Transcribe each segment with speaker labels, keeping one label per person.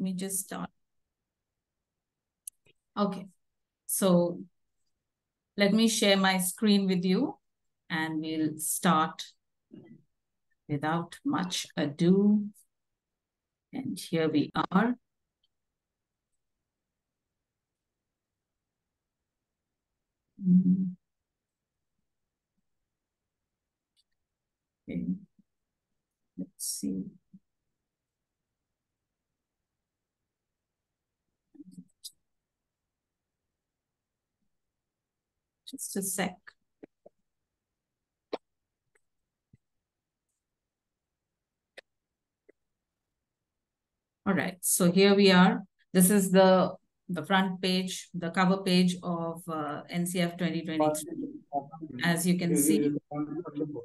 Speaker 1: me just start. Okay, so let me share my screen with you and we'll start without much ado. And here we are. Okay. Let's see. Just a sec. All right, so here we are. This is the front page, the cover page of NCF 2023, as you can see.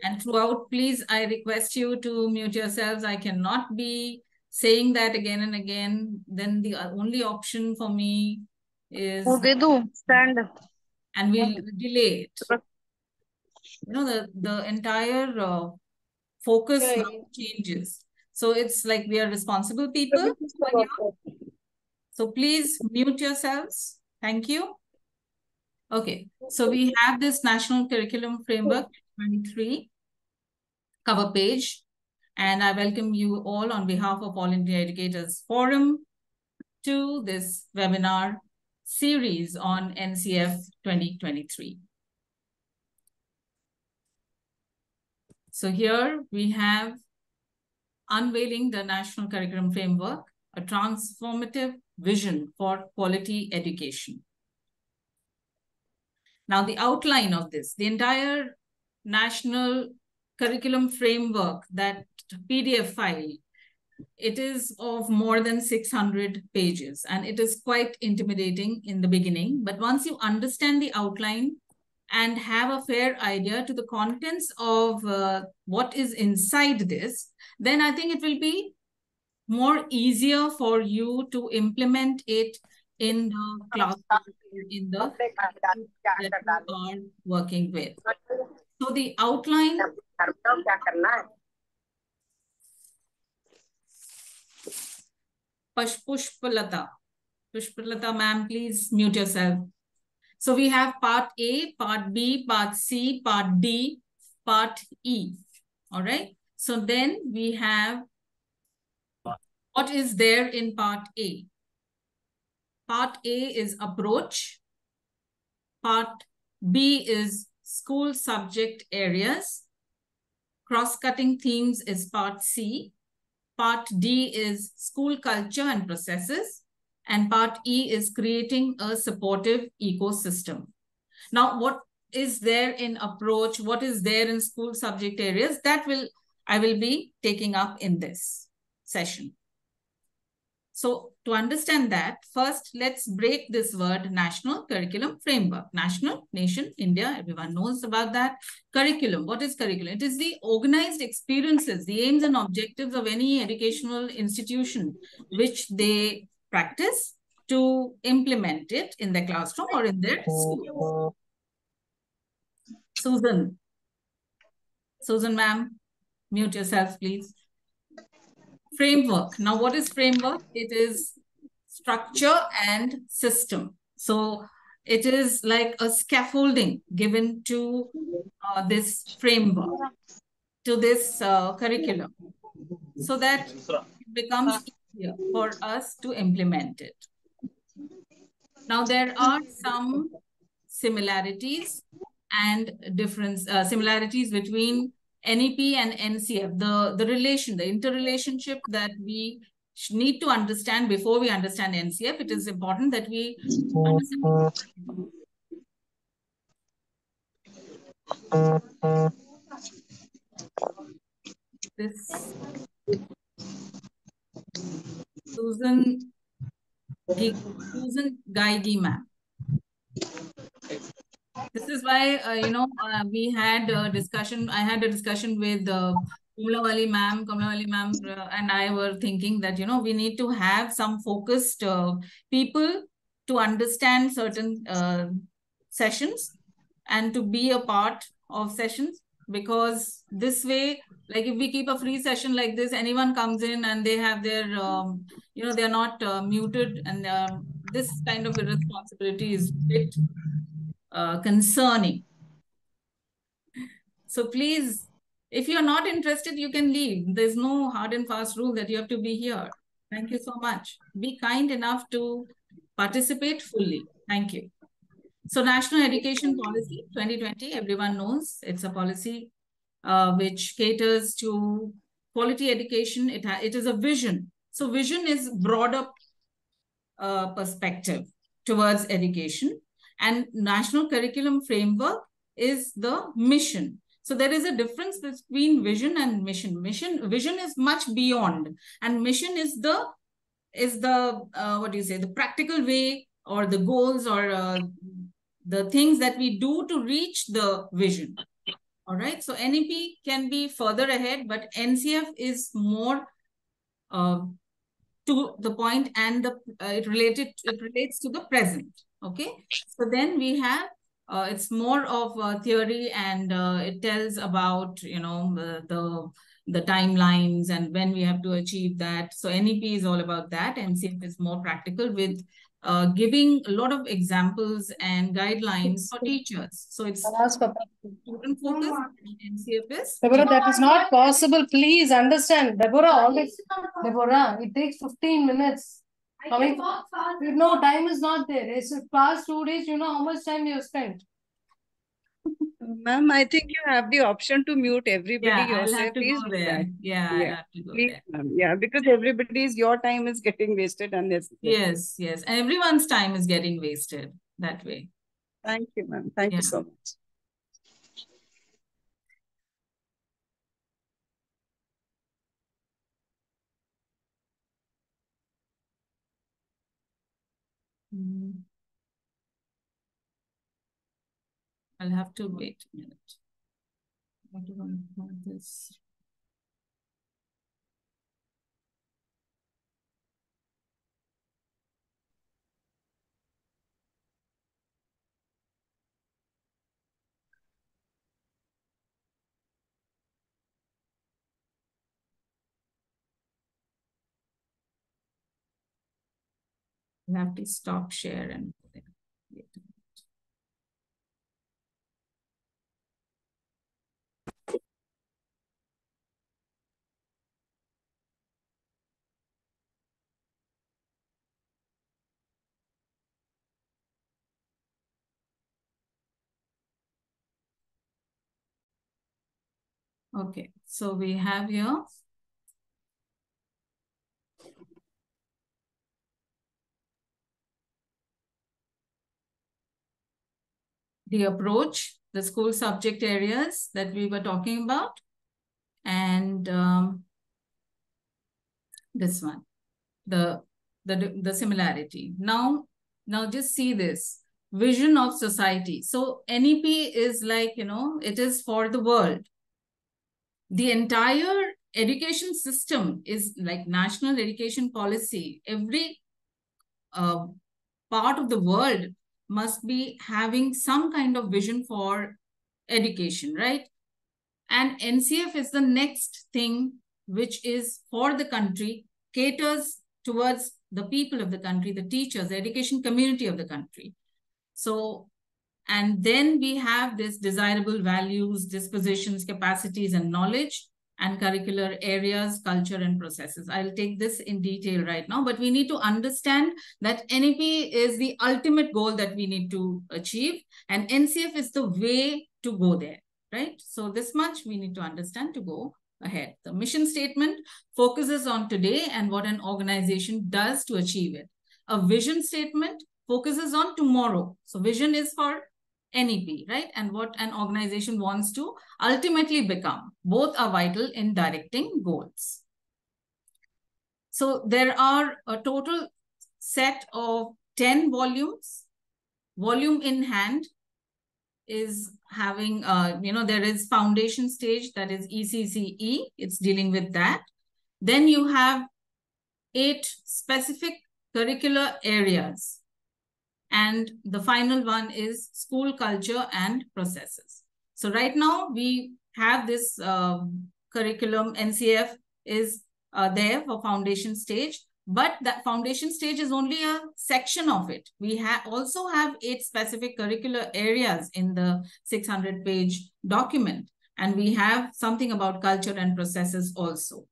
Speaker 1: And throughout, please, I request you to mute yourselves. I cannot be saying that again and again. Then the only option for me is...
Speaker 2: stand.
Speaker 1: And we'll delay it. You know, the entire focus now changes. So it's like we are responsible people. So please mute yourselves. Thank you. Okay, so we have this National Curriculum Framework 23 cover page, and I welcome you all on behalf of All India Educators Forum to this webinar series on NCF 2023. So here we have unveiling the National Curriculum Framework, a transformative vision for quality education. Now, the outline of this, the entire National Curriculum Framework, that PDF file, it is of more than 600 pages, and it is quite intimidating in the beginning. But once you understand the outline and have a fair idea to the contents of what is inside this, then I think it will be more easier for you to implement it in the class, in the that you are working with. So the outline. Pushpalata. Pushpalata, ma'am, please mute yourself. So we have part A, part B, part C, part D, part E. All right. So then we have what is there in part A. Part A is approach. Part B is school subject areas. Cross-cutting themes is part C. Part D is school culture and processes. And part E is creating a supportive ecosystem. Now, what is there in approach? What is there in school subject areas? That I will be taking up in this session. So to understand that, first, let's break this word National Curriculum Framework. National, nation, India, everyone knows about that. Curriculum, what is curriculum? It is the organized experiences, the aims and objectives of any educational institution, which they practice to implement it in their classroom or in their school. Susan ma'am, mute yourself, please. Framework. Now, what is framework? It is structure and system. So it is like a scaffolding given to this framework, to this curriculum, so that it becomes easier for us to implement it. Now, there are some similarities and similarities between NEP and NCF, the relation, the interrelationship that we need to understand before we understand NCF. It is important that we understand. This Susan Gaigi ma'am. This is why, we had a discussion. I had a discussion with Kamlawali ma'am. Kamlawali ma'am and I were thinking that, we need to have some focused people to understand certain sessions and to be a part of sessions. because this way, like if we keep a free session like this, anyone comes in and they have their, they're not muted, and this kind of irresponsibility is a bit concerning. So please, if you're not interested, you can leave. There's no hard and fast rule that you have to be here. Thank you so much. Be kind enough to participate fully. Thank you. So National Education Policy 2020, everyone knows it's a policy which caters to quality education. It is a vision. So vision is broader perspective towards education, and National Curriculum Framework is the mission. So there is a difference between vision and mission. Vision is much beyond, and mission is the the practical way, or the goals, or the things that we do to reach the vision. All right. So NEP can be further ahead, but NCF is more to the point, and it relates to the present. Okay. So then we have it's more of theory, and it tells about the timelines and when we have to achieve that. So NEP is all about that. NCF is more practical, with giving a lot of examples and guidelines for teachers. So it's student focus. NCF is
Speaker 2: Deborah, that is not possible. Please understand. Deborah, it takes 15 minutes. No, time is not there. It's past 2 days. You know how much time you have spent.
Speaker 3: Ma'am, I think you have the option to mute everybody yourself.
Speaker 1: I'll have to
Speaker 3: Please
Speaker 1: go
Speaker 3: do
Speaker 1: there.
Speaker 3: that.
Speaker 1: I'll have to go
Speaker 3: please,
Speaker 1: there.
Speaker 3: Yeah, because your time is getting wasted unnecessarily.
Speaker 1: Yes. Everyone's time is getting wasted that way.
Speaker 3: Thank you, ma'am. Thank you so much.
Speaker 1: I'll have to wait a minute. I don't know this. I have to stop share and wait. Okay, so we have here the approach, the school subject areas that we were talking about, and this one, the similarity. Now just see this vision of society. So NEP is like, it is for the world. The entire education system is like national education policy. Every part of the world must be having some kind of vision for education, right? And NCF is the next thing, which is for the country, caters towards the people of the country, the teachers, the education community of the country. So, and then we have this desirable values, dispositions, capacities, and knowledge, and curricular areas, culture, and processes. I'll take this in detail right now, but we need to understand that NEP is the ultimate goal that we need to achieve, and NCF is the way to go there, right? So this much we need to understand to go ahead. The mission statement focuses on today and what an organization does to achieve it. A vision statement focuses on tomorrow. So vision is for NEP, right? And what an organization wants to ultimately become. Both are vital in directing goals. So there are a total set of 10 volumes. Volume in hand is having, there is foundation stage, that is ECCE. It's dealing with that. Then you have 8 specific curricular areas. And the final one is school culture and processes. So right now we have this curriculum. NCF is there for foundation stage, but that foundation stage is only a section of it. We also have 8 specific curricular areas in the 600-page document. And we have something about culture and processes also.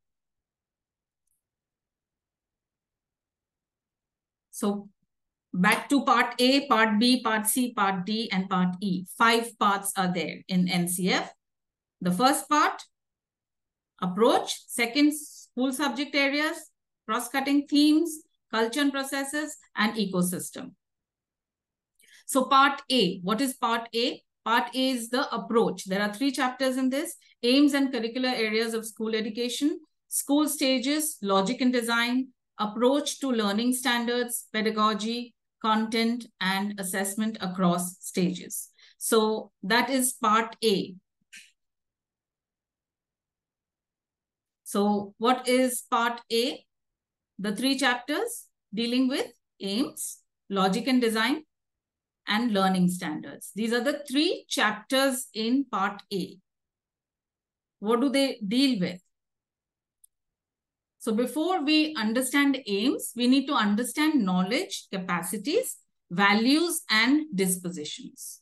Speaker 1: So back to part A, part B, part C, part D, and part E. 5 parts are there in NCF. The first part, approach. Second, school subject areas, cross-cutting themes, culture and processes, and ecosystem. So part A, what is part A? Part A is the approach. There are 3 chapters in this: aims and curricular areas of school education, school stages, logic and design, approach to learning standards, pedagogy, content, and assessment across stages. So that is part A. So what is part A? The 3 chapters dealing with aims, logic and design, and learning standards. These are the 3 chapters in part A. What do they deal with? So before we understand aims, we need to understand knowledge, capacities, values, and dispositions.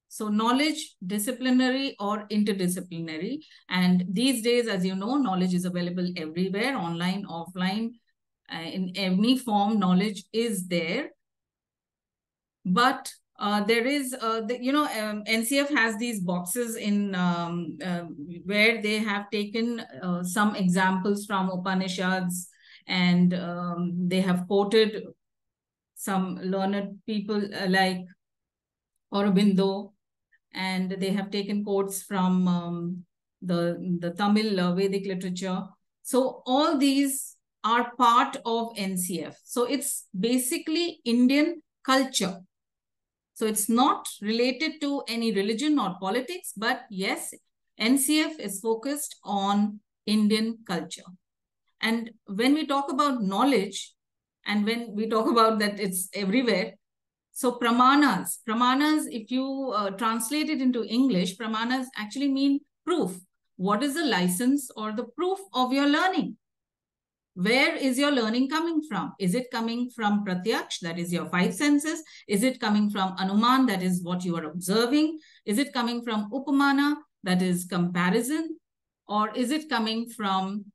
Speaker 1: So knowledge, disciplinary or interdisciplinary. And these days, as you know, knowledge is available everywhere, online, offline, in any form, knowledge is there. But there is, NCF has these boxes in where they have taken some examples from Upanishads, and they have quoted some learned people like Aurobindo, and they have taken quotes from the Tamil Vedic literature. So all these are part of NCF. So it's basically Indian culture. So it's not related to any religion or politics, but yes, NCF is focused on Indian culture. And when we talk about knowledge, and when we talk about that it's everywhere, so pramanas, if you translate it into English, pramanas actually mean proof. What is the license or the proof of your learning? Where is your learning coming from? Is it coming from pratyaksh, that is your 5 senses? Is it coming from anuman, that is what you are observing? Is it coming from upamana, that is comparison? Or is it coming from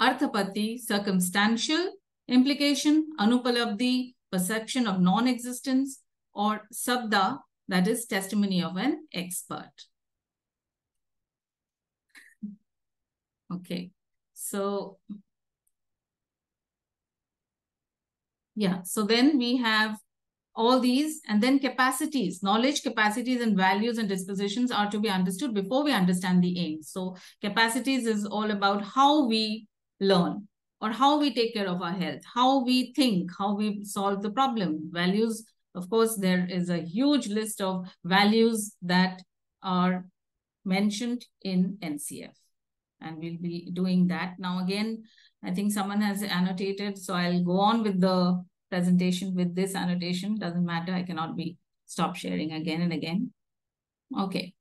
Speaker 1: arthapati, circumstantial implication, anupalabdhi, perception of non-existence, or sabda, that is testimony of an expert? Okay, so yeah, so then we have all these, and then capacities, knowledge, capacities, and values and dispositions are to be understood before we understand the aims. So capacities is all about how we learn or how we take care of our health, how we think, how we solve the problem. Values, of course, there is a huge list of values that are mentioned in NCF. And we'll be doing that. Now, again, I think someone has annotated, so I'll go on with the presentation with this annotation. Doesn't matter, I cannot be stop sharing again and again. Okay.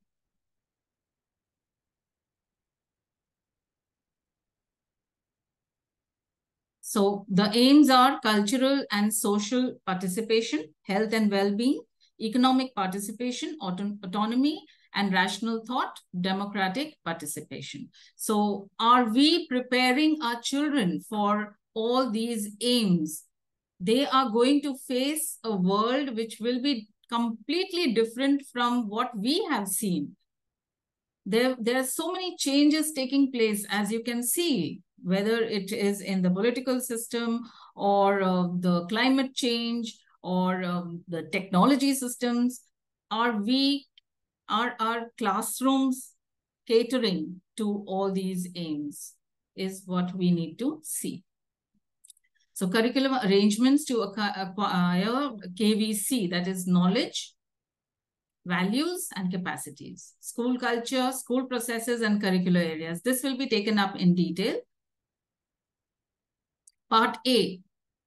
Speaker 1: So the aims are cultural and social participation, health and well-being, economic participation, autonomy, and rational thought, democratic participation. So are we preparing our children for all these aims? They are going to face a world which will be completely different from what we have seen. There are so many changes taking place, as you can see, whether it is in the political system or the climate change or the technology systems. Are our classrooms catering to all these aims is what we need to see. So curriculum arrangements to acquire KVC, that is knowledge, values, and capacities. School culture, school processes, and curricular areas. This will be taken up in detail. Part A.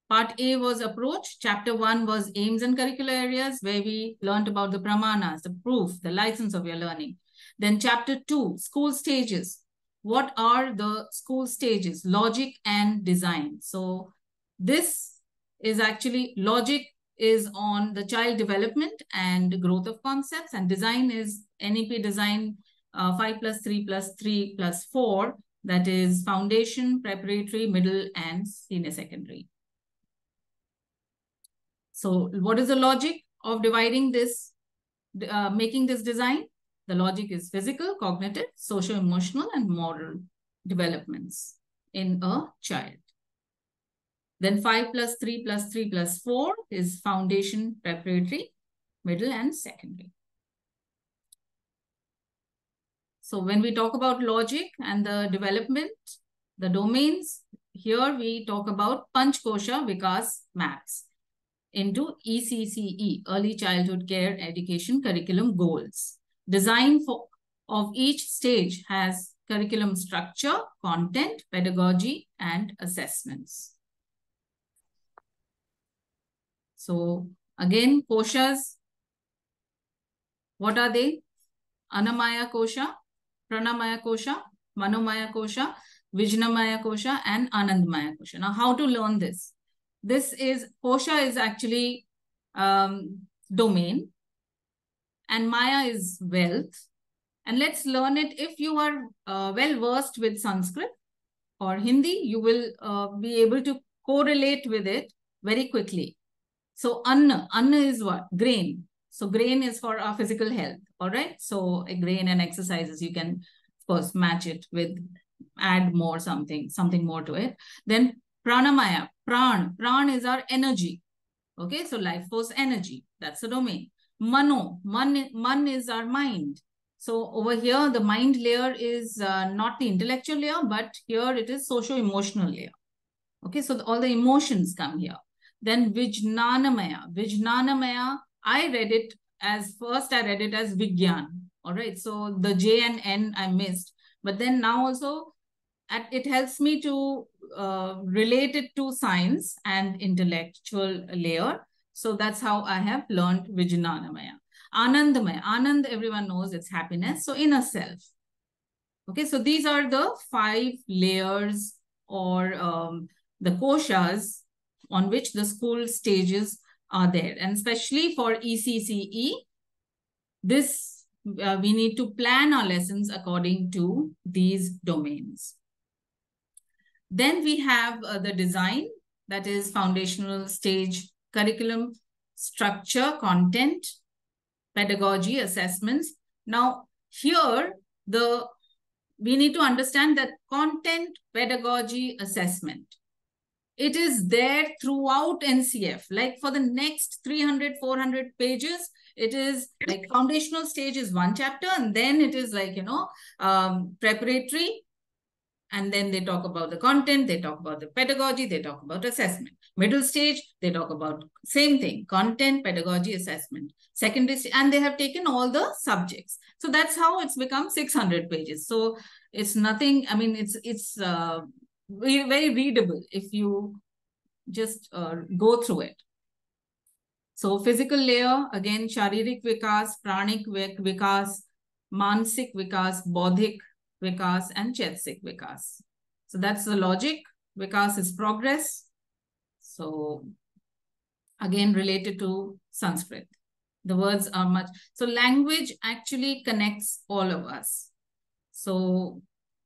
Speaker 1: Part A was approach. Chapter 1 was aims and curricular areas, where we learned about the pramanas, the proof, the license of your learning. Then chapter 2, school stages. What are the school stages? Logic and design. So this is actually, logic is on the child development and growth of concepts, and design is NEP design 5 plus 3 plus 3 plus 4. That is foundation, preparatory, middle, and senior secondary. So what is the logic of dividing this, making this design? The logic is physical, cognitive, socio-emotional, and moral developments in a child. Then 5 plus 3 plus 3 plus 4 is foundation, preparatory, middle, and secondary. So when we talk about logic and the development, the domains, here we talk about Panchkosha Vikas Maps into ECCE, Early Childhood Care Education Curriculum Goals. Design of each stage has curriculum structure, content, pedagogy, and assessments. So again, koshas, what are they? Annamaya Kosha, Pranamaya Kosha, Manomaya Kosha, Vijnamaya Kosha, and Anandmaya Kosha. Now, how to learn this? This is, Kosha is actually domain, and Maya is wealth. And let's learn it. If you are well versed with Sanskrit or Hindi, you will be able to correlate with it very quickly. So Anna is what? Grain. So grain is for our physical health. All right. So a grain and exercises, you can of course match it with, add more something more to it. Then Pranamaya, Pran is our energy. Okay. So life force energy. That's the domain. Mano, man is our mind. So over here, the mind layer is not the intellectual layer, but here it is socio-emotional layer. Okay. So all the emotions come here. Then Vijnanamaya, I read it as Vigyan. All right. So the J and N I missed. But then now also it helps me to relate it to science and intellectual layer. So that's how I have learned Vijnanamaya. Anandamaya. Anand, everyone knows it's happiness. So inner self. Okay. So these are the 5 layers or the koshas on which the school stages are there. And especially for ECCE, this we need to plan our lessons according to these domains. Then we have the design, that is foundational stage, curriculum, structure, content, pedagogy, assessments. Now here, we need to understand that content, pedagogy, assessment, it is there throughout NCF. Like for the next 300, 400 pages, it is like foundational stage is 1 chapter, and then it is like, preparatory. And then they talk about the content, they talk about the pedagogy, they talk about assessment. Middle stage, they talk about same thing, content, pedagogy, assessment. Secondary stage, and they have taken all the subjects. So that's how it's become 600 pages. So it's nothing, I mean, it's very readable if you just go through it. So physical layer, again, Sharirik Vikas, Pranic Vikas, Mansik Vikas, Bodhik Vikas, and Chetsik Vikas. So that's the logic. Vikas is progress. So again, related to Sanskrit. The words are much. So language actually connects all of us. So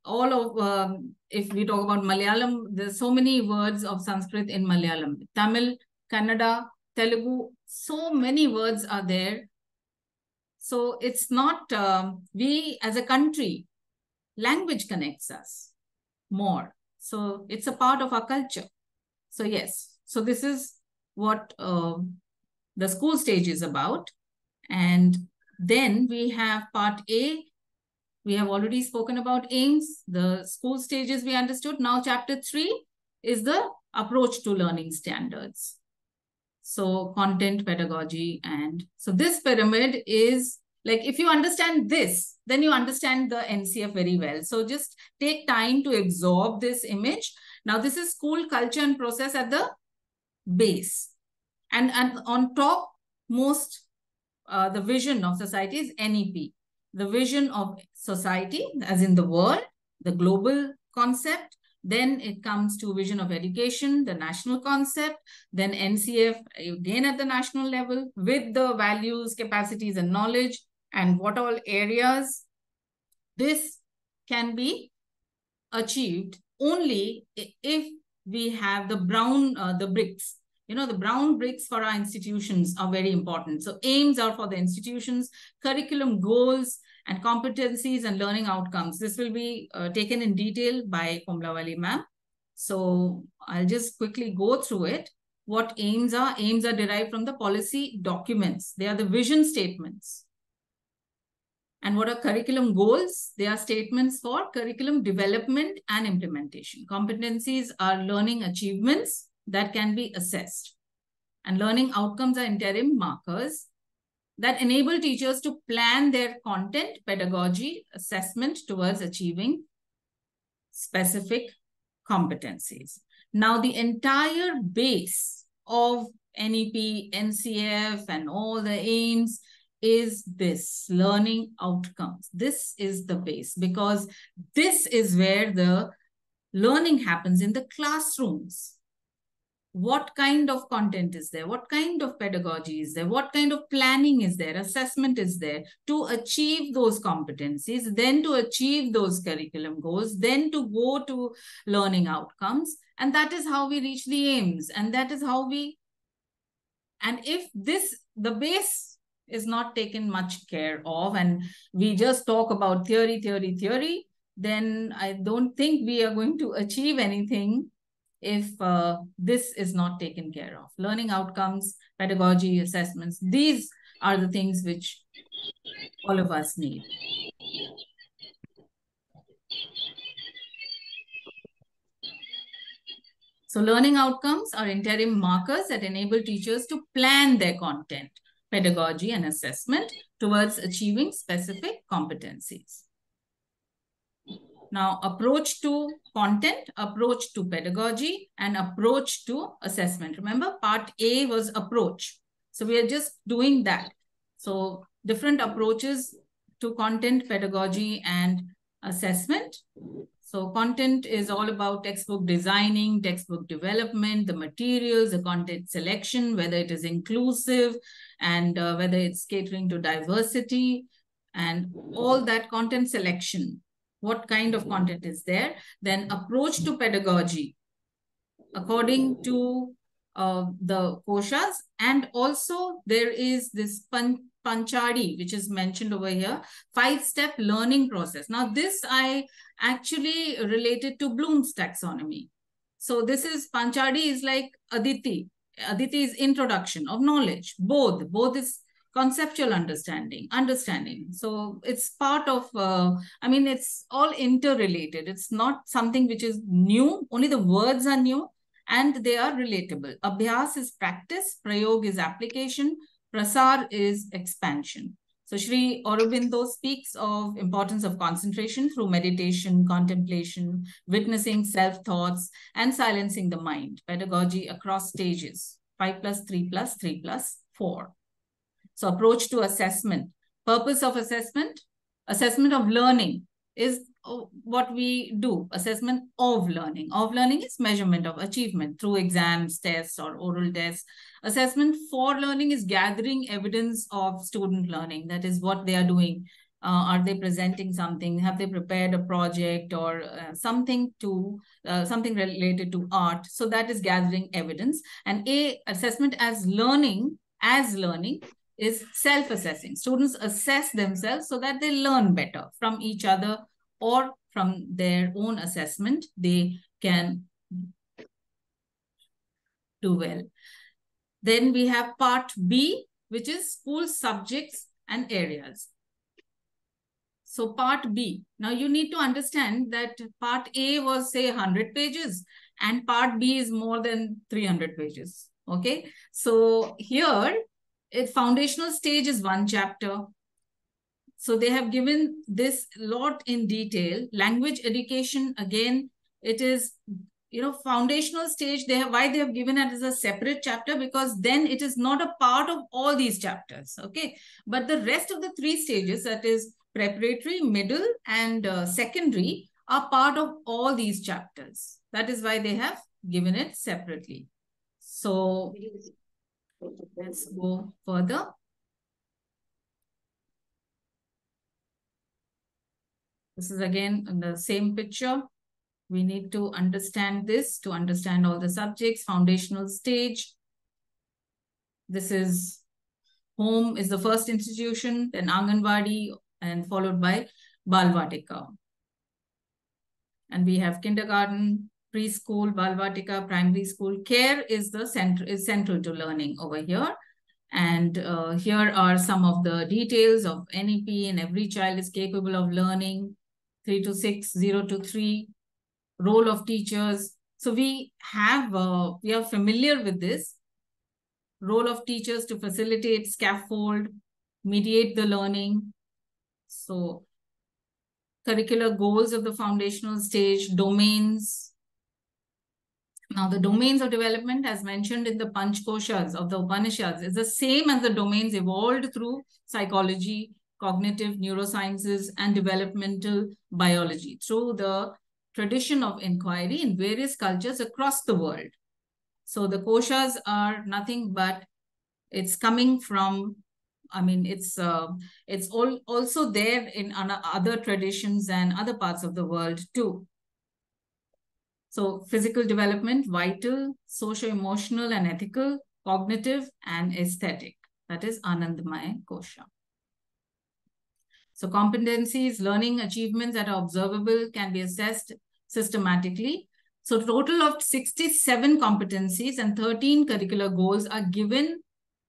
Speaker 1: all of, if we talk about Malayalam, there's so many words of Sanskrit in Malayalam. Tamil, Kannada, Telugu, so many words are there. So it's not, we as a country, language connects us more. So it's a part of our culture. So yes, so this is what the school stage is about. And then we have part A. We have already spoken about aims, the school stages we understood. Now chapter 3 is the approach to learning standards. So content, pedagogy, and so this pyramid is like, if you understand this, then you understand the NCF very well. So just take time to absorb this image. Now this is school culture and process at the base. And on top, most the vision of society is NEP. the vision of society, as in the world, the global concept. Then it comes to vision of education, the national concept. Then NCF, again at the national level, with the values, capacities, and knowledge, and what all areas this can be achieved only if we have the brown, the bricks. You know, the brown bricks for our institutions are very important. So aims are for the institutions, curriculum goals and competencies and learning outcomes. This will be taken in detail by Komlawali ma'am. So I'll just quickly go through it. What aims are derived from the policy documents. They are the vision statements. And what are curriculum goals? They are statements for curriculum development and implementation. Competencies are learning achievements that can be assessed. And learning outcomes are interim markers that enable teachers to plan their content, pedagogy, assessment towards achieving specific competencies. Now, the entire base of NEP, NCF, and all the aims is this learning outcomes. This is the base, because this is where the learning happens in the classrooms. What kind of content is there? What kind of pedagogy is there? What kind of planning is there? Assessment is there to achieve those competencies, then to achieve those curriculum goals, then to go to learning outcomes. And that is how we reach the aims. And that is how we, and if this, the base is not taken much care of, and we just talk about theory, then I don't think we are going to achieve anything if this is not taken care of. Learning outcomes, pedagogy, assessments, these are the things which all of us need. So learning outcomes are interim markers that enable teachers to plan their content, pedagogy, and assessment towards achieving specific competencies. Now, approach to content, approach to pedagogy, and approach to assessment. Remember, part A was approach. So we are just doing that. So different approaches to content, pedagogy, and assessment. So content is all about textbook designing, textbook development, the materials, the content selection, whether it is inclusive, and whether it's catering to diversity, and all that content selection. What kind of content is there? Then approach to pedagogy according to the koshas. And also there is this Panchadi, which is mentioned over here, 5-step learning process. Now this I actually related to Bloom's taxonomy. So this is Panchadi is like Aditi. Aditi is introduction of knowledge. Both is conceptual understanding. So it's part of, I mean, it's all interrelated. It's not something which is new. Only the words are new and they are relatable. Abhyas is practice. Prayog is application. Prasar is expansion. So Sri Aurobindo speaks of importance of concentration through meditation, contemplation, witnessing self-thoughts, and silencing the mind. Pedagogy across stages, 5+3+3+4. So approach to assessment. Purpose of assessment of learning is what we do. Assessment of learning. Of learning is measurement of achievement through exams, tests, or oral tests. Assessment for learning is gathering evidence of student learning. That is what they are doing. Are they presenting something? Have they prepared a project or something related to art? So that is gathering evidence. And assessment as learning is self-assessing. Students assess themselves so that they learn better from each other or from their own assessment. They can do well. Then we have part B, which is school subjects and areas. So part B. Now you need to understand that part A was say 100 pages and part B is more than 300 pages. Okay. So here, foundational stage is 1 chapter. So they have given this lot in detail. Language education, again, it is, foundational stage. Why they have given it as a separate chapter, because then it is not a part of all these chapters. Okay. But the rest of the 3 stages, that is preparatory, middle, and secondary are part of all these chapters. That is why they have given it separately. So let's go further. This is again in the same picture. We need to understand this to understand all the subjects. Foundational stage. This is home is the first institution, then Anganwadi, and followed by Balvatika. And we have kindergarten, preschool, Balvatika, primary school. Care is the central to learning over here. And here are some of the details of NEP, and every child is capable of learning. 3 to 6, 0 to 3, role of teachers. So we are familiar with this. Role of teachers to facilitate, scaffold, mediate the learning. So curricular goals of the foundational stage, domains. Now the domains of development, as mentioned in the Panchkoshas of the Upanishads, is the same as the domains evolved through psychology, cognitive neurosciences, and developmental biology through the tradition of inquiry in various cultures across the world. So the koshas are nothing but it's coming from, I mean, it's also there in other traditions and other parts of the world too. So physical development, vital, socio-emotional and ethical, cognitive and aesthetic. That is Anandamaya Kosha. So competencies, learning achievements that are observable can be assessed systematically. So total of 67 competencies and 13 curricular goals are given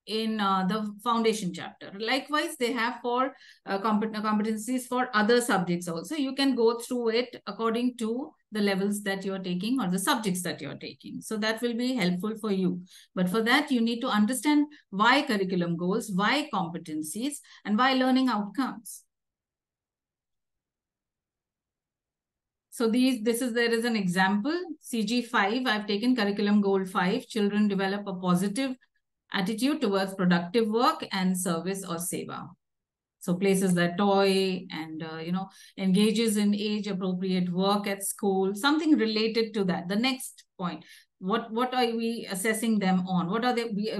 Speaker 1: in the foundation chapter. Likewise, they have for competencies for other subjects also. You can go through it according to the levels that you're taking or the subjects that you're taking. So that will be helpful for you. But for that, you need to understand why curriculum goals, why competencies, and why learning outcomes. So there is an example, CG5, I've taken curriculum goal 5, children develop a positive attitude towards productive work and service or seva. So places that toy and, engages in age-appropriate work at school, something related to that. The next point, what are we assessing them on? What are we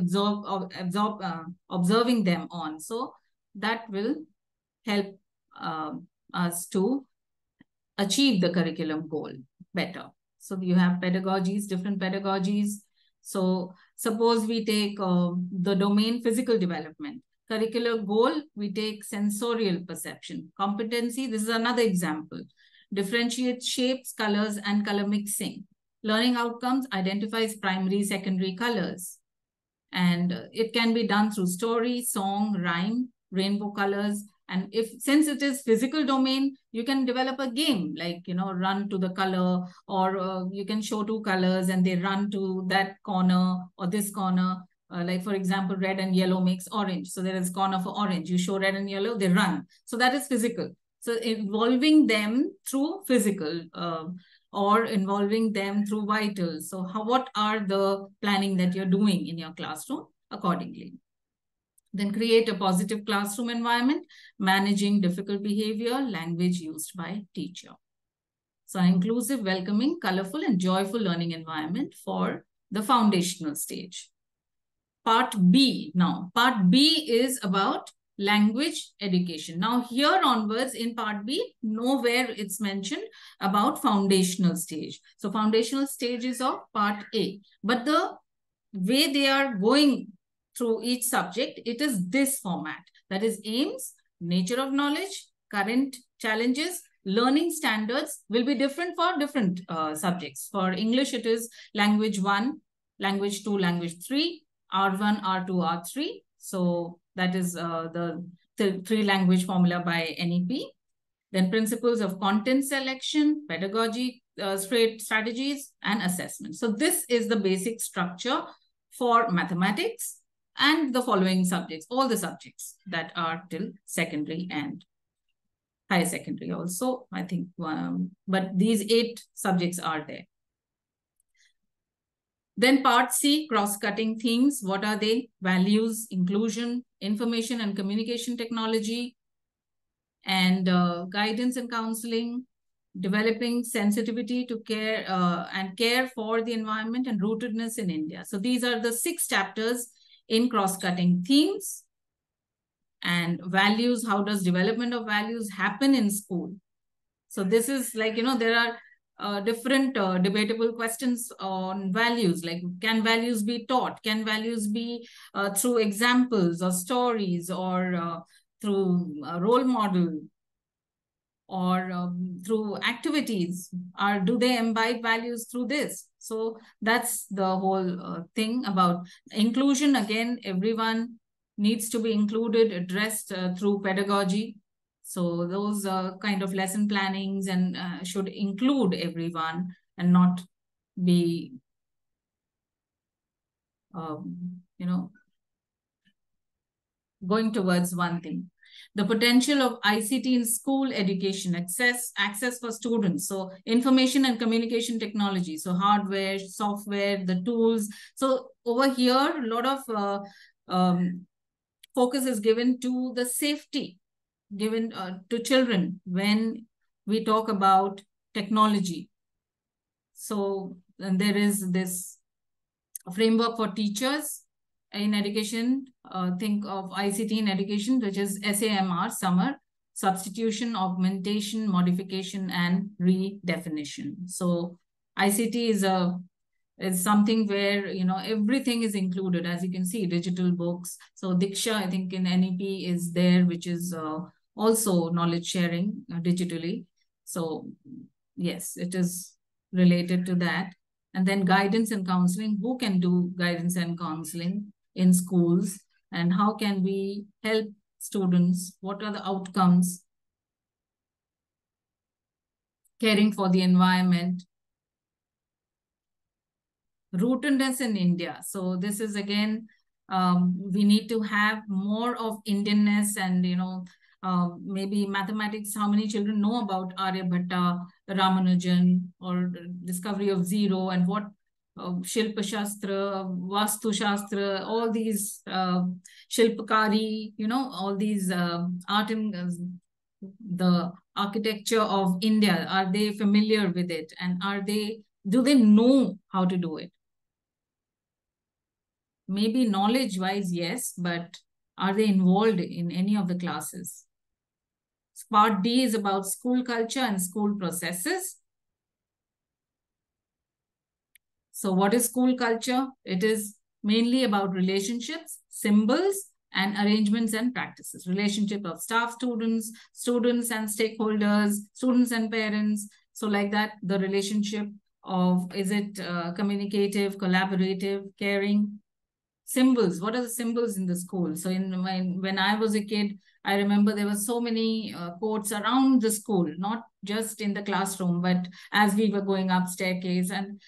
Speaker 1: observing them on? So that will help us to achieve the curriculum goal better. So you have pedagogies, different pedagogies. So suppose we take the domain physical development. Curricular goal, we take sensorial perception. Competency, this is another example. Differentiate shapes, colors, and color mixing. Learning outcomes identifies primary, secondary colors. And it can be done through story, song, rhyme, rainbow colors. And since it is physical domain, you can develop a game like, run to the color, or you can show 2 colors and they run to that corner or this corner. Like, for example, red and yellow makes orange. So there is corner for orange. You show red and yellow, they run. So that is physical. So involving them through physical or involving them through vital. So what are the planning that you're doing in your classroom accordingly? Then create a positive classroom environment, managing difficult behavior, language used by teacher. So an inclusive, welcoming, colorful, and joyful learning environment for the foundational stage. Part B now. Part B is about language education. Now here onwards in part B, nowhere it's mentioned about foundational stage. So foundational stage is of part A. But the way they are going through each subject, it is this format. That is aims, nature of knowledge, current challenges, learning standards will be different for different subjects. For English, it is language 1, language 2, language 3, R1, R2, R3. So that is the 3-language formula by NEP. Then principles of content selection, pedagogy, strategies, and assessment. So this is the basic structure for mathematics and the following subjects, all the subjects that are till secondary and higher secondary also, I think. But these 8 subjects are there. Then part C, cross-cutting themes. What are they? Values, inclusion, information and communication technology, and guidance and counseling, developing sensitivity to care and care for the environment, and rootedness in India. So these are the 6 chapters in cross-cutting themes. And values, how does development of values happen in school? So this is like, there are different debatable questions on values, like can values be taught? Can values be through examples or stories, or through a role model, or through activities? Or do they imbibe values through this? So that's the whole thing about inclusion. Again, everyone needs to be included, addressed through pedagogy. So those kind of lesson plannings and should include everyone and not be, going towards one thing. The potential of ICT in school education, access for students. So information and communication technology. So hardware, software, the tools. So over here, a lot of focus is given to the safety given to children when we talk about technology. So and there is this framework for teachers in education. Think of ICT in education, which is SAMR, summer, substitution, augmentation, modification, and redefinition. So ICT is something where, everything is included. As you can see, digital books. So Diksha, I think in NEP is there, which is also knowledge sharing digitally. So yes, it is related to that. And then guidance and counseling. Who can do guidance and counseling in schools? And how can we help students? What are the outcomes? Caring for the environment. Rootedness in India. So this is again, we need to have more of Indianness, and maybe mathematics. How many children know about Aryabhatta, Ramanujan, or discovery of zero, and what Shilpa Shastra, Vastu Shastra, all these Shilpakari, all these art and the architecture of India. Are they familiar with it? And do they know how to do it? Maybe knowledge-wise, yes, but are they involved in any of the classes? Part D is about school culture and school processes. So what is school culture? It is mainly about relationships, symbols, and arrangements and practices. Relationship of staff, students and stakeholders, students and parents. So like that, the relationship of, is it communicative, collaborative, caring? Symbols. What are the symbols in the school? So when I was a kid, I remember there were so many quotes around the school, not just in the classroom, but as we were going up staircase. And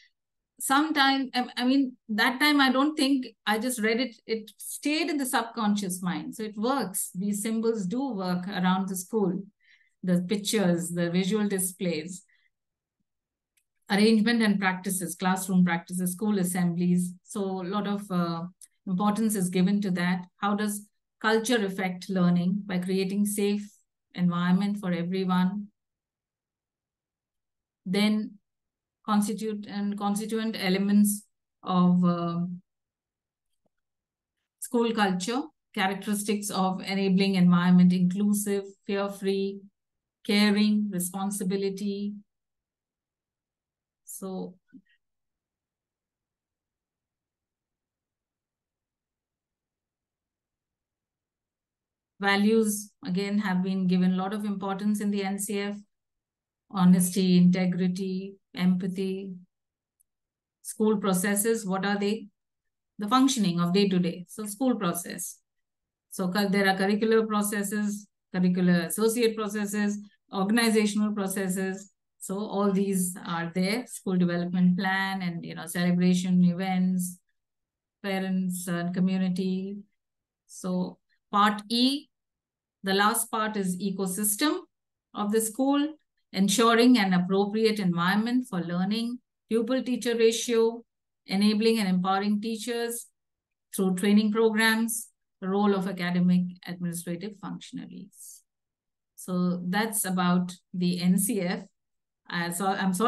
Speaker 1: sometime, I mean, that time I don't think, I just read it, it stayed in the subconscious mind. So it works. These symbols do work around the school, the pictures, the visual displays. Arrangement and practices, classroom practices, school assemblies. So a lot of importance is given to that. How does culture affect learning? By creating safe environment for everyone. Then constituent elements of school culture, characteristics of enabling environment: inclusive, fear-free, caring, responsibility. So values, again, have been given a lot of importance in the NCF. Honesty, integrity, empathy. School processes, what are they? The functioning of day-to-day. So school process. So there are curricular processes, curricular associate processes, organizational processes. So all these are there. School development plan and, celebration events, parents and community. So part E, the last part, is ecosystem of the school, ensuring an appropriate environment for learning, pupil-teacher ratio, enabling and empowering teachers through training programs, the role of academic administrative functionaries. So that's about the NCF. So I'm sorry.